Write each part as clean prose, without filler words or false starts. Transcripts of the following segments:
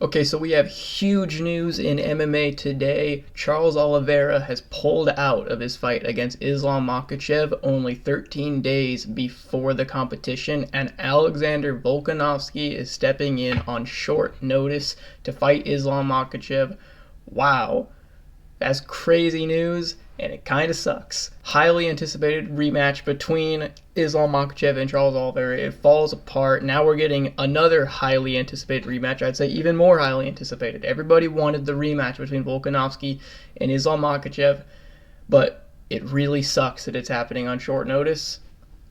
Okay, so we have huge news in MMA today. Charles Oliveira has pulled out of his fight against Islam Makhachev only 13 days before the competition, and Alexander Volkanovski is stepping in on short notice to fight Islam Makhachev. Wow. That's crazy news, and it kind of sucks. Highly anticipated rematch between Islam Makhachev and Charles Oliveira. It falls apart. Now we're getting another highly anticipated rematch. I'd say even more highly anticipated. Everybody wanted the rematch between Volkanovski and Islam Makhachev, but it really sucks that it's happening on short notice.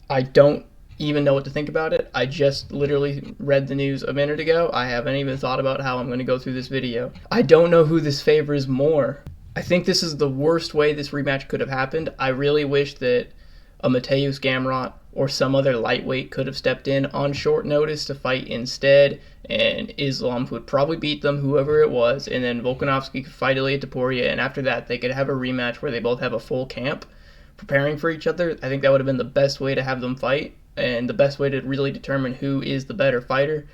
I don't even know what to think about it. I just literally read the news a minute ago. I haven't even thought about how I'm going to go through this video. I don't know who this favors more. I think this is the worst way this rematch could have happened. I really wish that a Mateusz Gamrot or some other lightweight could have stepped in on short notice to fight instead, and Islam would probably beat them, whoever it was, and then Volkanovski could fight Ilia Topuria, and after that they could have a rematch where they both have a full camp preparing for each other. I think that would have been the best way to have them fight, and the best way to really determine who is the better fighter.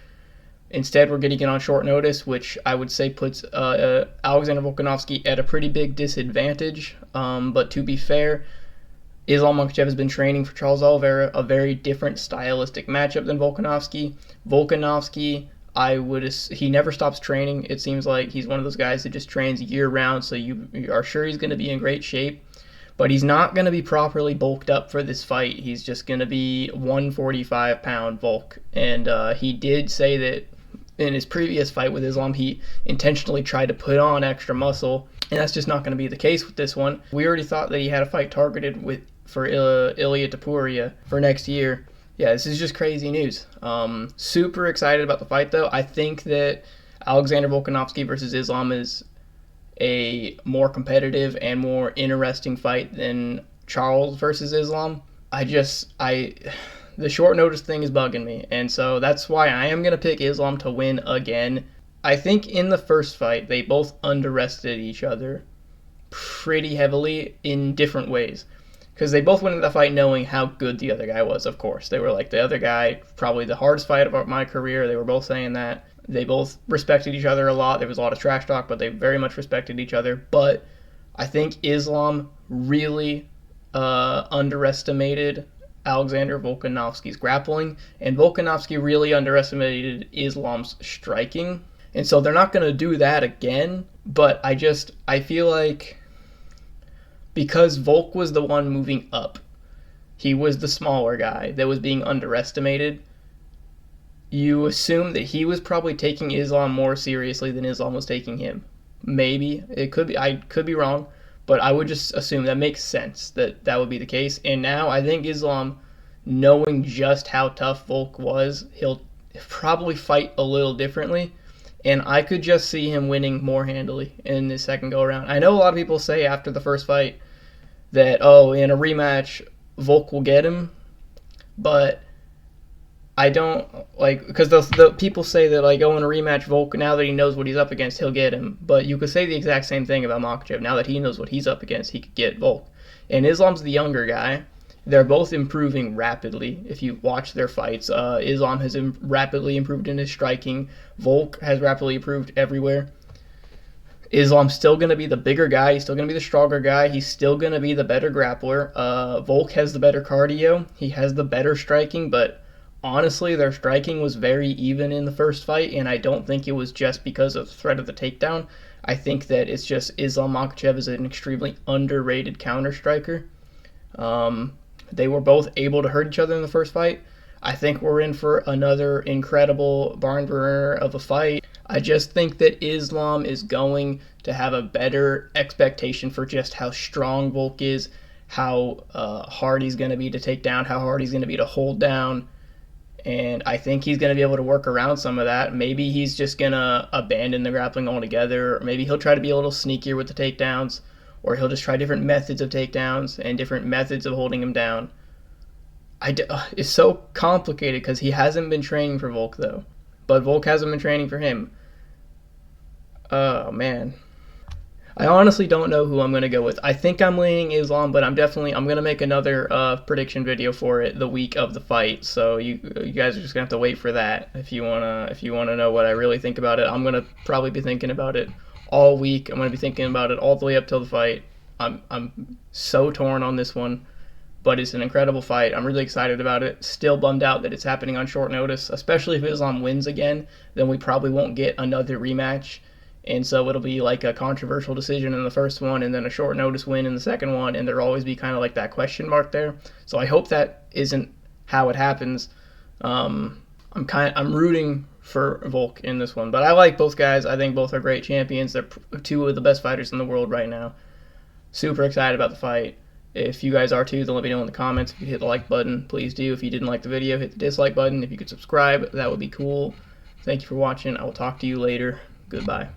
Instead, we're getting it on short notice, which I would say puts Alexander Volkanovski at a pretty big disadvantage. But to be fair, Islam Makhachev has been training for Charles Oliveira, a very different stylistic matchup than Volkanovski. Volkanovski, he never stops training. It seems like he's one of those guys that just trains year-round, so you are sure he's going to be in great shape. But he's not going to be properly bulked up for this fight. He's just going to be 145-pound Volk. And he did say that in his previous fight with Islam, he intentionally tried to put on extra muscle, and that's just not going to be the case with this one. We already thought that he had a fight targeted for Ilia Topuria for next year. Yeah, this is just crazy news. Super excited about the fight, though. I think that Alexander Volkanovski versus Islam is a more competitive and more interesting fight than Charles versus Islam. The short notice thing is bugging me, and so that's why I am going to pick Islam to win again. I think in the first fight, they both underestimated each other pretty heavily in different ways, because they both went into the fight knowing how good the other guy was, of course. They were like, the other guy, probably the hardest fight of my career. They were both saying that. They both respected each other a lot. There was a lot of trash talk, but they very much respected each other. But I think Islam really underestimated Alexander Volkanovski's grappling, and Volkanovski really underestimated Islam's striking. And so they're not going to do that again, but I feel like because Volk was the one moving up, he was the smaller guy that was being underestimated, you assume that he was probably taking Islam more seriously than Islam was taking him. Maybe. It could be. I could be wrong. But I would just assume that makes sense that would be the case. And now I think Islam, knowing just how tough Volk was, he'll probably fight a little differently. And I could just see him winning more handily in this second go-around. I know a lot of people say after the first fight that, in a rematch, Volk will get him. But I don't, because the people say that, in a rematch, Volk, now that he knows what he's up against, he'll get him. But you could say the exact same thing about Makhachev. Now that he knows what he's up against, he could get Volk. And Islam's the younger guy. They're both improving rapidly. If you watch their fights, Islam has rapidly improved in his striking. Volk has rapidly improved everywhere. Islam's still going to be the bigger guy. He's still going to be the stronger guy. He's still going to be the better grappler. Volk has the better cardio. He has the better striking, but honestly, their striking was very even in the first fight, and I don't think it was just because of threat of the takedown. I think that it's just Islam Makhachev is an extremely underrated counter striker. They were both able to hurt each other in the first fight. I think we're in for another incredible barn burner of a fight. I just think that Islam is going to have a better expectation for just how strong Volk is, how hard he's going to be to take down, how hard he's going to be to hold down. And I think he's going to be able to work around some of that. Maybe he's just going to abandon the grappling altogether. Or maybe he'll try to be a little sneakier with the takedowns. Or he'll just try different methods of takedowns and different methods of holding him down. It's so complicated because he hasn't been training for Volk, though. But Volk hasn't been training for him. Oh, man. I honestly don't know who I'm gonna go with. I think I'm leaning Islam, but I'm gonna make another prediction video for it the week of the fight. So you guys are just gonna have to wait for that if you wanna know what I really think about it. I'm gonna probably be thinking about it all week. I'm gonna be thinking about it all the way up till the fight. I'm so torn on this one, but it's an incredible fight. I'm really excited about it. Still bummed out that it's happening on short notice, especially if Islam wins again. Then we probably won't get another rematch. And so it'll be like a controversial decision in the first one and then a short notice win in the second one, and there'll always be kind of like that question mark there. So I hope that isn't how it happens. I'm rooting for Volk in this one, but I like both guys. I think both are great champions. They're two of the best fighters in the world right now. Super excited about the fight. If you guys are too, then let me know in the comments. If you hit the like button, please do. If you didn't like the video, hit the dislike button. If you could subscribe, that would be cool. Thank you for watching. I will talk to you later. Goodbye.